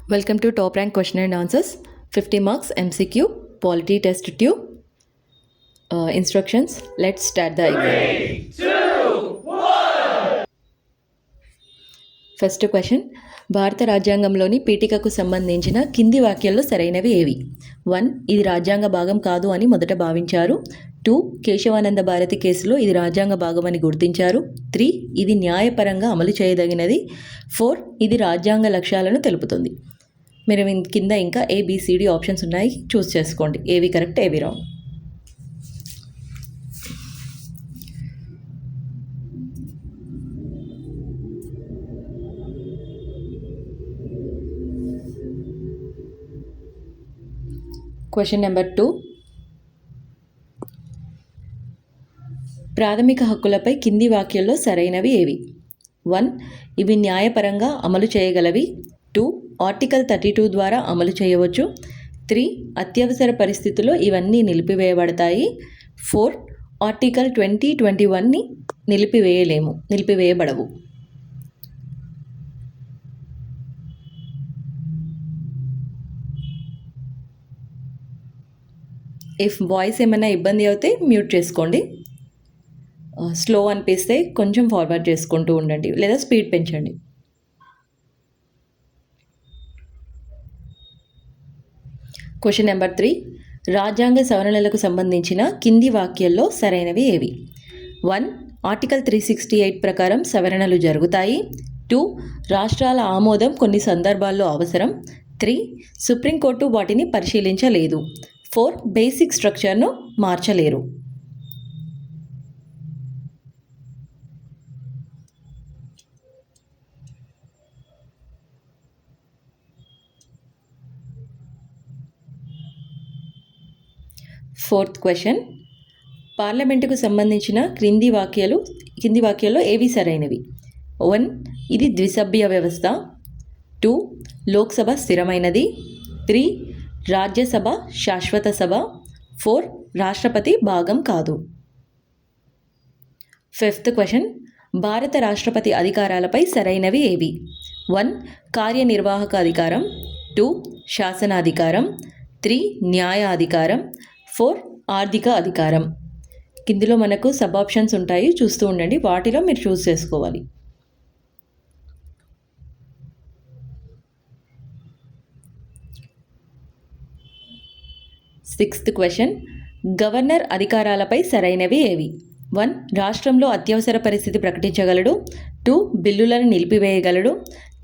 Welcome to Top Rank Question and Answers. 50 marks MCQ Polity Test 2. Instructions. Let's start the exam. 3, 2, 1. First question, భారత రాజ్యాంగంలోని పీఠికకు సంబంధించిన కింది వాక్యాల్లో సరైనవి ఏవి? 1. ఇది రాజ్యాంగ భాగం కాదు అని మొదట భావించారు. 2. కేశవానంద భారతి కేసులో ఇది రాజ్యాంగ భాగమని గుర్తించారు. 3. ఇది న్యాయపరంగా అమలు చేయదగినది. 4. ఇది రాజ్యాంగ లక్ష్యాలను తెలుపుతుంది. మీరు కింద ఇంకా ABCD ఆప్షన్స్ ఉన్నాయి, చూస్ చేసుకోండి ఏవి కరెక్ట్ ఏవి రాంగ్. Question number 2. ప్రాథమిక హక్కులపై కింది వాక్యాల్లో సరైనవి ఏవి? 1. ఇవి న్యాయపరంగా అమలు చేయగలవి. 2. ఆర్టికల్ 32 ద్వారా అమలు చేయవచ్చు. 3. అత్యవసర పరిస్థితుల్లో ఇవన్నీ నిలిపివేయబడతాయి. 4. ఆర్టికల్ 2021ని నిలిపివేయబడవు. ఇఫ్ వాయిస్ ఏమైనా ఇబ్బంది అయితే మ్యూట్ చేసుకోండి. స్లో అనిపిస్తే కొంచెం ఫార్వర్డ్ చేసుకుంటూ ఉండండి లేదా స్పీడ్ పెంచండి. Question number 3. రాజ్యాంగ సవరణలకు సంబంధించిన కింది వాక్యాల్లో సరైనవి ఏవి? 1. ఆర్టికల్ 368 ప్రకారం సవరణలు జరుగుతాయి. 2. రాష్ట్రాల ఆమోదం కొన్ని సందర్భాల్లో అవసరం. 3. సుప్రీంకోర్టు వాటిని పరిశీలించలేదు. 4. బేసిక్ స్ట్రక్చర్ను మార్చలేరు. ఫోర్త్ క్వశ్చన్, పార్లమెంటుకు సంబంధించిన కింది వాక్యాల్లో ఏవి సరైనవి? 1. ఇది ద్విసభ్య వ్యవస్థ. 2. లోక్సభ స్థిరమైనది. 3. రాజ్యసభ శాశ్వత సభ. 4. రాష్ట్రపతి భాగం కాదు. ఫిఫ్త్ క్వశ్చన్, భారత రాష్ట్రపతి అధికారాలపై సరైనవి ఏవి? 1. కార్యనిర్వాహక అధికారం. 2. శాసనాధికారం. 3. న్యాయ అధికారం. 4. ఆర్థిక అధికారం. కిందిలో మనకు సబ్ ఆప్షన్స్ ఉంటాయి, చూస్తూ ఉండండి, వాటిలో మీరు చూస్ చేసుకోవాలి. సిక్స్త్ క్వశ్చన్, గవర్నర్ అధికారాలపై సరైనవి ఏవి? 1. రాష్ట్రంలో అత్యవసర పరిస్థితి ప్రకటించగలడు. 2. బిల్లులను నిలిపివేయగలడు.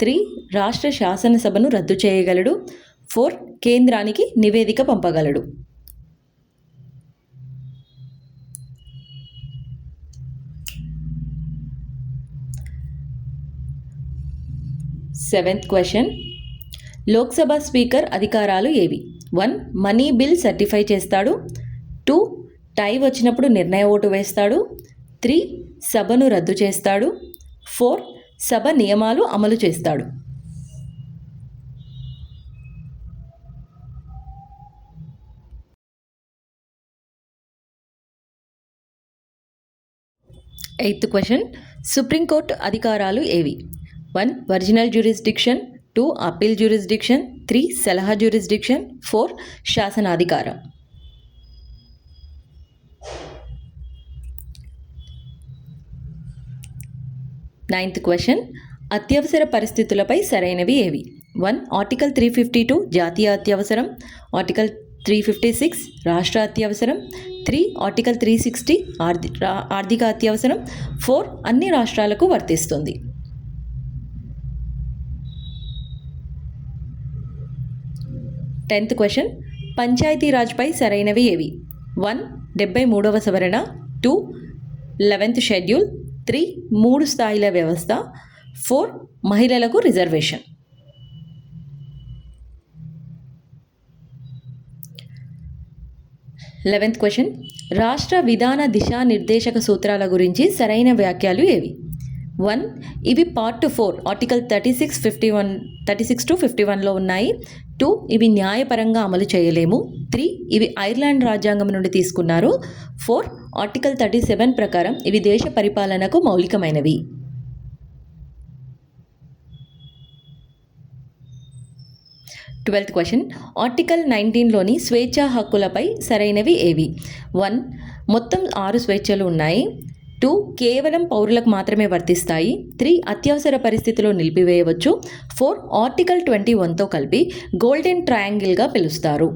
3. రాష్ట్ర శాసనసభను రద్దు చేయగలడు. 4. కేంద్రానికి నివేదిక పంపగలడు. సెవెంత్ క్వశ్చన్, లోక్సభ స్పీకర్ అధికారాలు ఏవి? 1. మనీ బిల్ సర్టిఫై చేస్తాడు. 2. టై వచ్చినప్పుడు నిర్ణయ ఓటు వేస్తాడు. 3. సభను రద్దు చేస్తాడు. 4. సభ నియమాలు అమలు చేస్తాడు. ఎయిత్ క్వశ్చన్, సుప్రీంకోర్టు అధికారాలు ఏవి? 1. Original jurisdiction. 2. Appeal jurisdiction. 3. సలహా జ్యూరిస్డిక్షన్. 4. శాసనాధికారం. నైన్త్ క్వశ్చన్, అత్యవసర పరిస్థితులపై సరైనవి ఏవి? 1. ఆర్టికల్ 352 జాతీయ అత్యవసరం. ఆర్టికల్ 356 రాష్ట్ర అత్యవసరం. 3. ఆర్టికల్ 360 ఆర్థిక అత్యవసరం. 4. అన్ని రాష్ట్రాలకు వర్తిస్తుంది. 10th క్వశ్చన్, పంచాయతీరాజ్పై సరైనవి ఏవి? 1. 73వ సవరణ. 2. 11th schedule. 3. 3 స్థాయిల వ్యవస్థ. 4. మహిళలకు రిజర్వేషన్. 11th క్వశ్చన్, రాష్ట్ర విధాన దిశానిర్దేశక సూత్రాల గురించి సరైన వ్యాఖ్యలు ఏవి? 1. ఇవి పార్ట్ 4 ఆర్టికల్ 36 to 51లో ఉన్నాయి. 2. ఇవి న్యాయపరంగా అమలు చేయలేము. 3. ఇవి ఐర్లాండ్ రాజ్యాంగం నుండి తీసుకున్నారు. 4. ఆర్టికల్ 37 ప్రకారం ఇవి దేశ పరిపాలనకు మౌలికమైనవి. 12th క్వశ్చన్ ఆర్టికల్ 19లోని స్వేచ్ఛా హక్కులపై సరైనవి ఏవి? 1 మొత్తం 6 స్వేచ్ఛలు ఉన్నాయి. 2 కేవలం పౌరులకు మాత్రమే వర్తిస్తాయి. 3 అత్యవసర పరిస్థితిలో నిలిపివేయవచ్చు. 4 ఆర్టికల్ 21తో కలిపి గోల్డెన్ ట్రయాంగిల్గా పిలుస్తారు.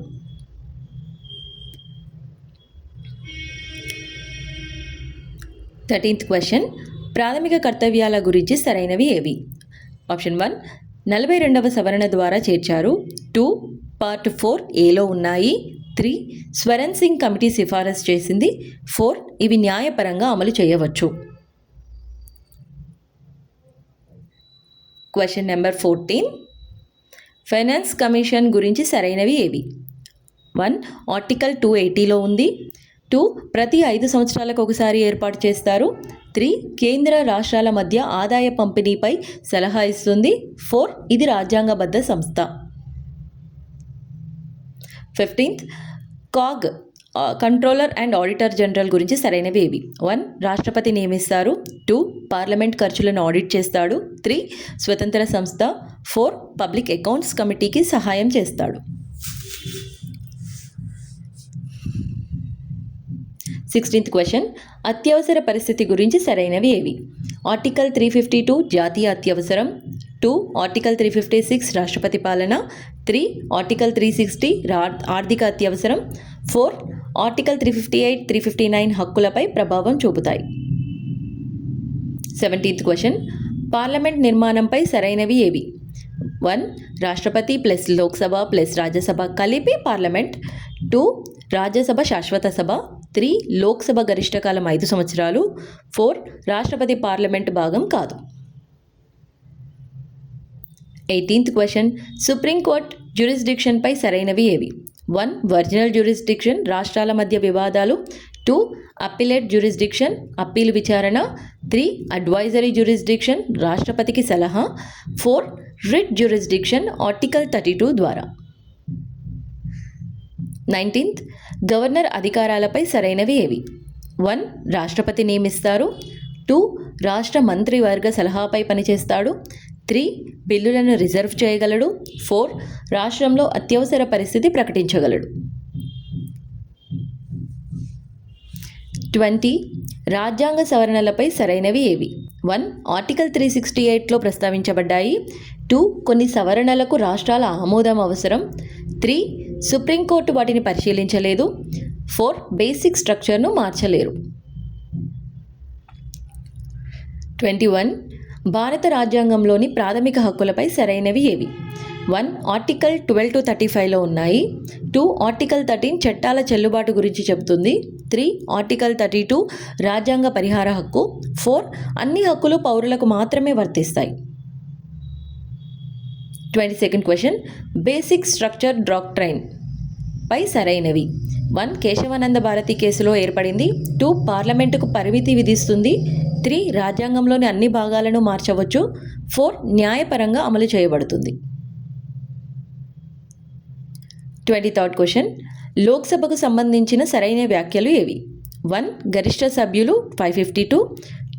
13th క్వశ్చన్ ప్రాథమిక కర్తవ్యాల గురించి సరైనవి ఏవి? ఆప్షన్ 1 42వ సవరణ ద్వారా చేర్చారు. 2 పార్ట్ 4Aలో ఉన్నాయి. 3 స్వరణ్ సింగ్ కమిటీ సిఫారసు చేసింది. 4 ఇవి న్యాయపరంగా అమలు చేయవచ్చు. క్వశ్చన్ నెంబర్ 14 ఫైనాన్స్ కమిషన్ గురించి సరైనవి ఏవి? 1 ఆర్టికల్ 280లో ఉంది. 2 ప్రతి 5 సంవత్సరాలకు ఒకసారి ఏర్పాటు చేస్తారు. 3 కేంద్ర రాష్ట్రాల మధ్య ఆదాయ పంపిణీపై సలహా ఇస్తుంది. 4 ఇది రాజ్యాంగబద్ధ సంస్థ. 15th CAG controller and auditor general గురించి సరైనవి ఏవి? 1 రాష్ట్రపతి నియమిస్తారు. 2 పార్లమెంట్ ఖర్చులను ఆడిట్ చేస్తాడు. 3 స్వతంత్ర సంస్థ. 4 పబ్లిక్ అకౌంట్స్ కమిటీకి సహాయం చేస్తాడు. 16th క్వశ్చన్ అత్యవసర పరిస్థితి గురించి సరైనవి ఏవి? ఆర్టికల్ 352 జాతీయ అత్యవసరం. 2 ఆర్టికల్ 356 రాష్ట్రపతి పాలన. 3 ఆర్టికల్ 360 ఆర్థిక అత్యవసరం. 4 ఆర్టికల్ 358, 359 హక్కులపై ప్రభావం చూపుతాయి. 17th క్వశ్చన్ పార్లమెంట్ నిర్మాణంపై సరైనవి ఏవి? 1 రాష్ట్రపతి ప్లస్ లోక్సభ ప్లస్ రాజ్యసభ కలిపి పార్లమెంట్. 2 రాజ్యసభ శాశ్వత సభ. 3 లోక్సభ గరిష్ఠకాలం 5 సంవత్సరాలు. 4 రాష్ట్రపతి పార్లమెంట్ భాగం కాదు. 18th క్వశ్చన్ సుప్రీంకోర్టు జ్యూరిస్డిక్షన్పై సరైనవి ఏవి? 1 ఒరిజినల్ జ్యూరిస్డిక్షన్ రాష్ట్రాల మధ్య వివాదాలు. 2 అప్పీలేట్ జ్యూరిస్డిక్షన్ అప్పీలు విచారణ. 3 అడ్వైజరీ జ్యూరిస్డిక్షన్ రాష్ట్రపతికి సలహా. 4 రిట్ జ్యూరిస్డిక్షన్ ఆర్టికల్ 32 ద్వారా. 19th గవర్నర్ అధికారాలపై సరైనవి ఏవి? 1 రాష్ట్రపతి నియమిస్తారు. 2 రాష్ట్ర మంత్రివర్గ సలహాపై పనిచేస్తాడు. 3 బిల్లులను రిజర్వ్ చేయగలడు. 4 రాష్ట్రంలో అత్యవసర పరిస్థితి ప్రకటించగలడు. 20 రాజ్యాంగ సవరణలపై సరైనవి ఏవి? 1 ఆర్టికల్ 368లో ప్రస్తావించబడ్డాయి. 2 కొన్ని సవరణలకు రాష్ట్రాల ఆమోదం అవసరం. 3 సుప్రీంకోర్టు వాటిని పరిశీలించలేదు. 4 బేసిక్ స్ట్రక్చర్ను మార్చలేరు. 21 భారత రాజ్యాంగంలోని ప్రాథమిక హక్కులపై సరైనవి ఏవి? 1 ఆర్టికల్ 12 to 35లో ఉన్నాయి. 2 ఆర్టికల్ 13 చట్టాల చెల్లుబాటు గురించి చెబుతుంది. 3 ఆర్టికల్ 32 రాజ్యాంగ పరిహార హక్కు. 4 అన్ని హక్కులు పౌరులకు మాత్రమే వర్తిస్తాయి. 22nd question basic structure doctrine పై సరైనవి. 1 కేశవానంద భారతి కేసులో ఏర్పడింది. 2 పార్లమెంటుకు పరిమితి విధిస్తుంది. 3 రాజ్యాంగంలోని అన్ని భాగాలను మార్చవచ్చు. 4 న్యాయపరంగా అమలు చేయబడుతుంది. 23rd క్వశ్చన్ లోక్సభకు సంబంధించిన సరైన వ్యాఖ్యలు ఏవి? 1 గరిష్ట సభ్యులు 552.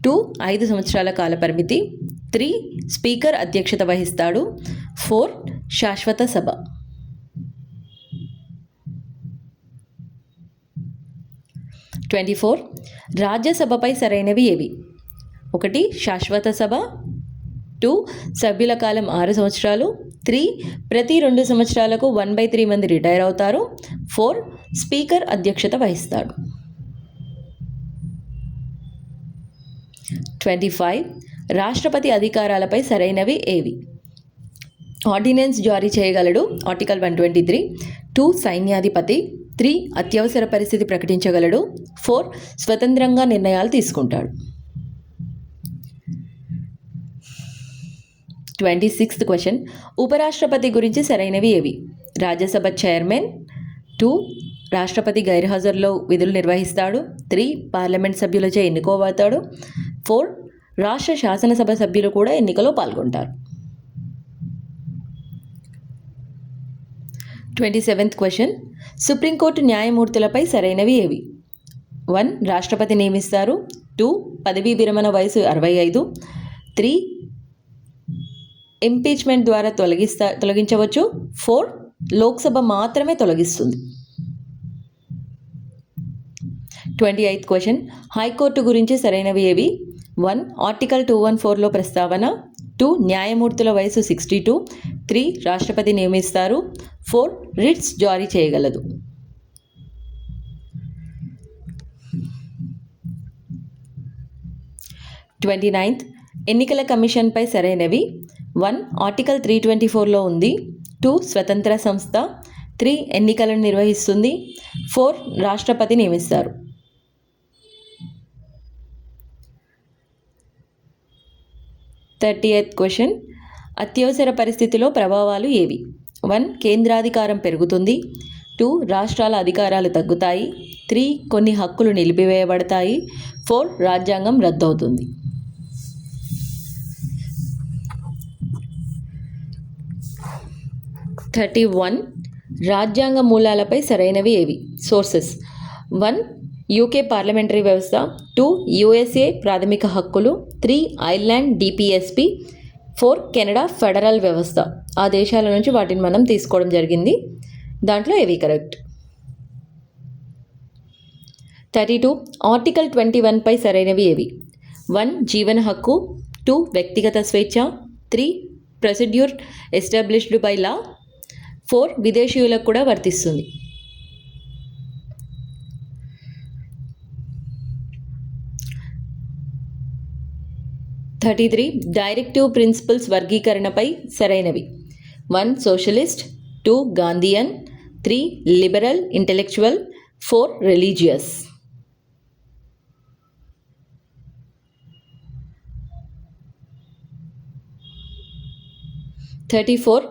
2 5 సంవత్సరాల కాల పరిమితి. 3 స్పీకర్ అధ్యక్షత వహిస్తాడు. 4 శాశ్వత సభ. 24 రాజ్యసభపై సరైనవి ఏవి? 1 శాశ్వత సభ. 2 సభ్యుల కాలం 6 సంవత్సరాలు. 3 ప్రతి 2 సంవత్సరాలకు 1/3 మంది రిటైర్ అవుతారు. 4 స్పీకర్ అధ్యక్షత వహిస్తాడు. 25 రాష్ట్రపతి అధికారాలపై సరైనవి ఏవి? ఆర్డినెన్స్ జారీ చేయగలడు. ఆర్టికల్ 123. 2 సైన్యాధిపతి. 3 అత్యవసర పరిస్థితి ప్రకటించగలడు. 4 స్వతంత్రంగా నిర్ణయాలు తీసుకుంటాడు. 26th క్వశ్చన్ ఉపరాష్ట్రపతి గురించి సరైనవి ఏవి? రాజ్యసభ చైర్మన్. 2 రాష్ట్రపతి గైర్హాజరులో విధులు నిర్వహిస్తాడు. 3 పార్లమెంట్ సభ్యులచే ఎన్నుకోబడతాడు. 4 రాష్ట్ర శాసనసభ సభ్యులు కూడా ఎన్నికలో పాల్గొంటారు. 27th క్వశ్చన్ సుప్రీంకోర్టు న్యాయమూర్తులపై సరైనవి ఏవి? 1 రాష్ట్రపతి నియమిస్తారు. 2 పదవీ విరమణ వయసు 65. 3 ఇంపీచ్మెంట్ ద్వారా తొలగించవచ్చు. 4 లోక్సభ మాత్రమే తొలగిస్తుంది. 28th క్వశ్చన్, హైకోర్టు గురించి సరైనవి ఏవి? 1 ఆర్టికల్ 214లో ప్రస్తావన. 2 న్యాయమూర్తుల వయసు 62. 3 రాష్ట్రపతి నియమిస్తారు. 4 రిట్స్ జారీ చేయగలదు. 29th ఎన్నికల కమిషన్పై సరైనవి. 1 ఆర్టికల్ 324లో ఉంది. 2 స్వతంత్ర సంస్థ. 3 ఎన్నికలను నిర్వహిస్తుంది. 4 రాష్ట్రపతి నియమిస్తారు. 30th క్వశ్చన్, అత్యవసర పరిస్థితిలో ప్రభావాలు ఏవి? 1 కేంద్రాధికారం పెరుగుతుంది. 2 రాష్ట్రాల అధికారాలు తగ్గుతాయి. 3 కొన్ని హక్కులు నిలిపివేయబడతాయి. 4 రాజ్యాంగం రద్దవుతుంది. 31 రాజ్యాంగ మూలాలపై సరైనవి ఏవి? సోర్సెస్. 1 యూకే పార్లమెంటరీ వ్యవస్థ. 2 యుఎస్ఏ ప్రాథమిక హక్కులు. 3 ఐర్లాండ్ డిపిఎస్పి. 4 కెనడా ఫెడరల్ వ్యవస్థ. ఆ దేశాల నుంచి వాటిని మనం తీసుకోవడం జరిగింది. దాంట్లో ఏవి కరెక్ట్? 32 ఆర్టికల్ 21పై సరైనవి ఏవి? 1 జీవన హక్కు. 2 వ్యక్తిగత స్వేచ్ఛ. 3 ప్రొసీడ్యూర్ ఎస్టాబ్లిష్డ్ బై లా. 4 విదేశీయులకు కూడా వర్తిస్తుంది. 33 డైరెక్టివ్ ప్రిన్సిపల్స్ వర్గీకరణపై సరైనవి. 1 socialist. 2 Gandhian. 3 liberal intellectual. 4 religious. 34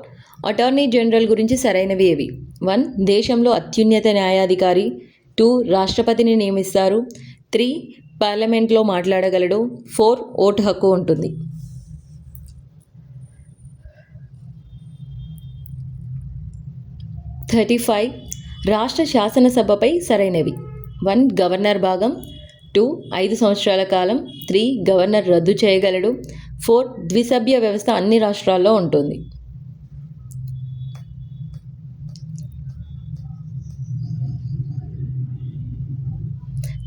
attorney general గురించి సరైనవి ఏవి? 1 దేశంలో అత్యున్నత న్యాయాధికారి. 2 రాష్ట్రపతిని నియమిస్తారు. 3 పార్లమెంట్లో మాట్లాడగలడు. 4 ఓటు హక్కు ఉంటుంది. 35 రాష్ట్ర శాసనసభపై సరైనవి. 1 గవర్నర్ భాగం. 2 5 సంవత్సరాల కాలం. 3 గవర్నర్ రద్దు చేయగలడు. 4 ద్విసభ్య వ్యవస్థ అన్ని రాష్ట్రాల్లో ఉంటుంది.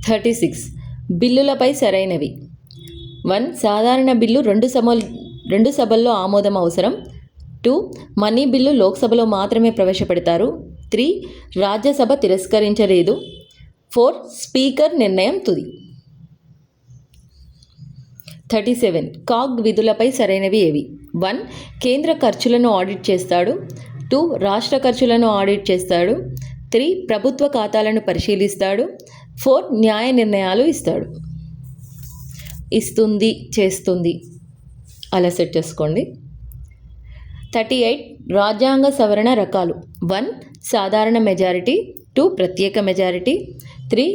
36 బిల్లులపై సరైనవి. 1 సాధారణ బిల్లు రెండు సభల్లో ఆమోదం అవసరం. 2 మనీ బిల్లు లోక్సభలో మాత్రమే ప్రవేశపెడతారు. 3 రాజ్యసభ తిరస్కరించలేదు. 4 స్పీకర్ నిర్ణయం తుది. 37 కాగ్ విధులపై సరైనవి ఏవి? 1 కేంద్ర ఖర్చులను ఆడిట్ చేస్తాడు. 2 రాష్ట్ర ఖర్చులను ఆడిట్ చేస్తాడు. 3 ప్రభుత్వ ఖాతాలను పరిశీలిస్తాడు. 4 న్యాయ నిర్ణయాలు ఇస్తాడు. ఇస్తుంది, చేస్తుంది, అలా సెట్ చేసుకోండి. 38 రాజ్యాంగ సవరణ రకాలు. 1 సాధారణ మెజారిటీ. 2 ప్రత్యేక మెజారిటీ. 3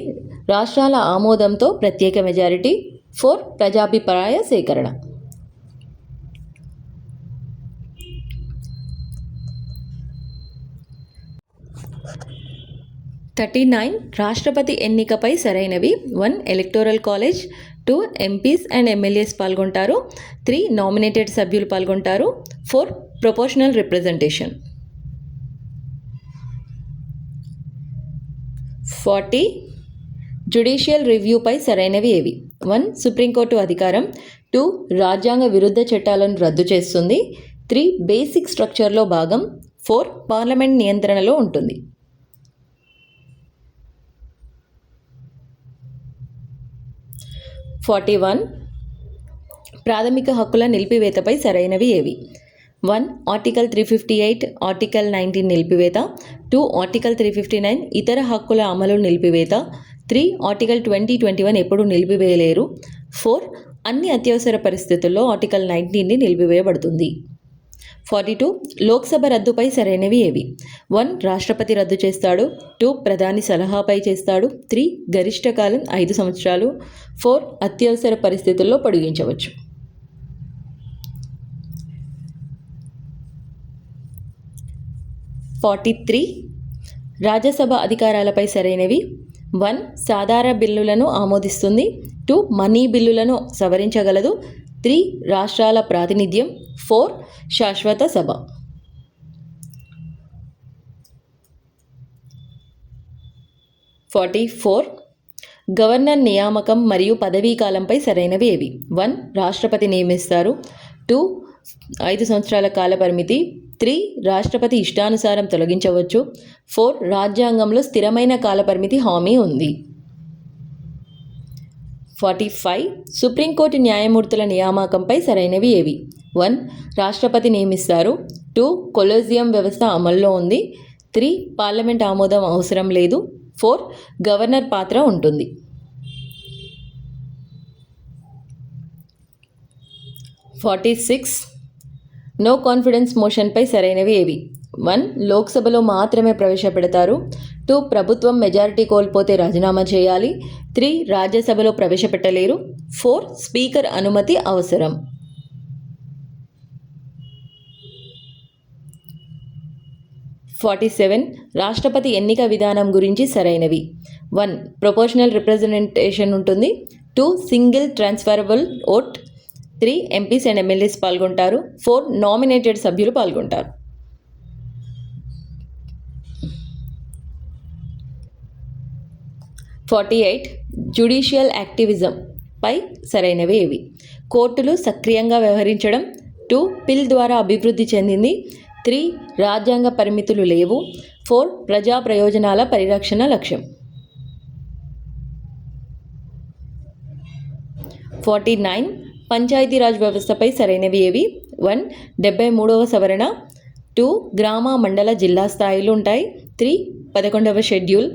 రాష్ట్రాల ఆమోదంతో ప్రత్యేక మెజారిటీ. 4 ప్రజాభిప్రాయ సేకరణ. 39 రాష్ట్రపతి ఎన్నికపై సరైనవి. 1 electoral college. 2 MPs and MLAs పాల్గొంటారు. 3 నామినేటెడ్ సభ్యులు పాల్గొంటారు. 4 ప్రొపోర్షనల్ రిప్రజెంటేషన్. 40 జ్యుడిషియల్ రివ్యూపై సరైనవి ఏవి? 1 సుప్రీంకోర్టు అధికారం. 2 రాజ్యాంగ విరుద్ధ చట్టాలను రద్దు చేస్తుంది. 3 బేసిక్ స్ట్రక్చర్లో భాగం. 4 పార్లమెంట్ నియంత్రణలో ఉంటుంది. 41 ప్రాథమిక హక్కుల నిలిపివేతపై సరైనవి ఏవి? 1 ఆర్టికల్ 358, ఆర్టికల్ 19 నిలిపివేత. 2 ఆర్టికల్ 359 ఇతర హక్కుల అమలు నిలిపివేత. 3 ఆర్టికల్ 2021 ఎప్పుడు నిలిపివేయలేరు. 4 అన్ని అత్యవసర పరిస్థితుల్లో ఆర్టికల్ 19 నిలిపివేయబడుతుంది. 42 లోక్సభ రద్దుపై సరైనవి ఏవి? 1 రాష్ట్రపతి రద్దు చేస్తాడు. 2 ప్రధాని సలహాపై చేస్తాడు. 3 గరిష్ట కాలం 5 సంవత్సరాలు. 4 అత్యవసర పరిస్థితుల్లో పొడిగించవచ్చు. 43 రాజ్యసభ అధికారాలపై సరైనవి. 1 సాధారణ బిల్లులను ఆమోదిస్తుంది. 2 మనీ బిల్లులను సవరించగలదు. 3 రాష్ట్రాల ప్రాతినిధ్యం. 4 శాశ్వత సభ. 44 గవర్నర్ నియామకం మరియు పదవీ కాలంపై సరైనవి ఏవి? 1 రాష్ట్రపతి నియమిస్తారు. 2 5 సంవత్సరాల కాల పరిమితి. 3 రాష్ట్రపతి ఇష్టానుసారం తొలగించవచ్చు. 4 రాజ్యాంగంలో స్థిరమైన కాల పరిమితి హామీ ఉంది. 45 సుప్రీంకోర్టు న్యాయమూర్తుల నియామకంపై సరైనవి ఏవి? 1 రాష్ట్రపతి నియమిస్తారు. 2 కొలీజియం వ్యవస్థ అమల్లో ఉంది. 3 పార్లమెంట్ ఆమోదం అవసరం లేదు. 4 గవర్నర్ పాత్ర ఉంటుంది. 46 నో కాన్ఫిడెన్స్ మోషన్పై సరైనవి ఏవి? 1 లోక్సభలో మాత్రమే ప్రవేశపెడతారు. 2 ప్రభుత్వం మెజారిటీ కోల్పోతే రాజీనామా చేయాలి. 3 రాజ్యసభలో ప్రవేశపెట్టలేరు. 4 స్పీకర్ అనుమతి అవసరం. 47 రాష్ట్రపతి ఎన్నిక విధానం గురించి సరైనవి. 1 ప్రొపోర్షనల్ రిప్రజెంటేషన్ ఉంటుంది. 2 single transferable vote. 3 MPs and MLAs పాల్గొంటారు. 4 నామినేటెడ్ సభ్యులు పాల్గొంటారు. 48 జ్యుడిషియల్ యాక్టివిజం పై సరైనవి ఏవి? కోర్టులు సక్రియంగా వ్యవహరించడం. 2 పిల్ ద్వారా అభివృద్ధి చెందింది. 3 రాజ్యాంగ పరిమితులు లేవు. 4 ప్రజా ప్రయోజనాల పరిరక్షణ లక్ష్యం. 49 పంచాయతీరాజ్ వ్యవస్థపై సరైనవి ఏవి? 1 73వ సవరణ. 2 గ్రామ మండల జిల్లా స్థాయిలు ఉంటాయి. 3 11వ షెడ్యూల్.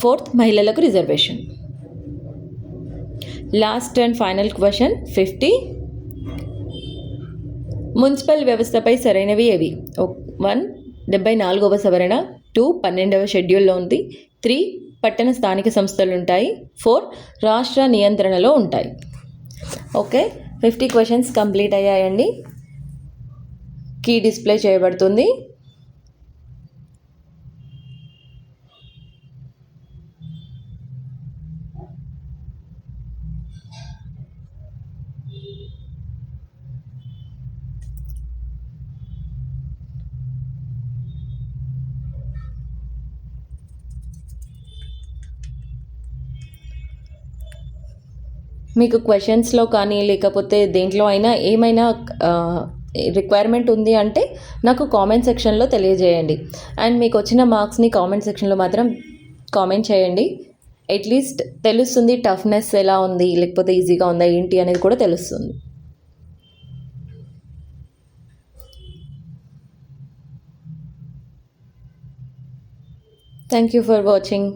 4 మహిళలకు reservation. Last and final question 50 municipal వ్యవస్థపై సరైనవి ఏవి? 1 74వ సవరణ. 2 12వ షెడ్యూల్లో ఉంది. 3 పట్టణ స్థానిక సంస్థలు ఉంటాయి. 4 రాష్ట్ర నియంత్రణలో ఉంటాయి. ఓకే, 50 క్వశ్చన్స్ కంప్లీట్ అయ్యాయండి. కీ డిస్ప్లే చేయబడుతుంది. మీకు క్వశ్చన్స్లో కానీ లేకపోతే దేంట్లో అయినా ఏమైనా రిక్వైర్మెంట్ ఉంది అంటే నాకు కామెంట్ సెక్షన్లో తెలియజేయండి. అండ్ మీకు వచ్చిన మార్క్స్ని కామెంట్ సెక్షన్లో మాత్రం కామెంట్ చేయండి. అట్లీస్ట్ తెలుస్తుంది టఫ్నెస్ ఎలా ఉంది, లేకపోతే ఈజీగా ఉందా ఏంటి అనేది కూడా తెలుస్తుంది. Thank you for watching.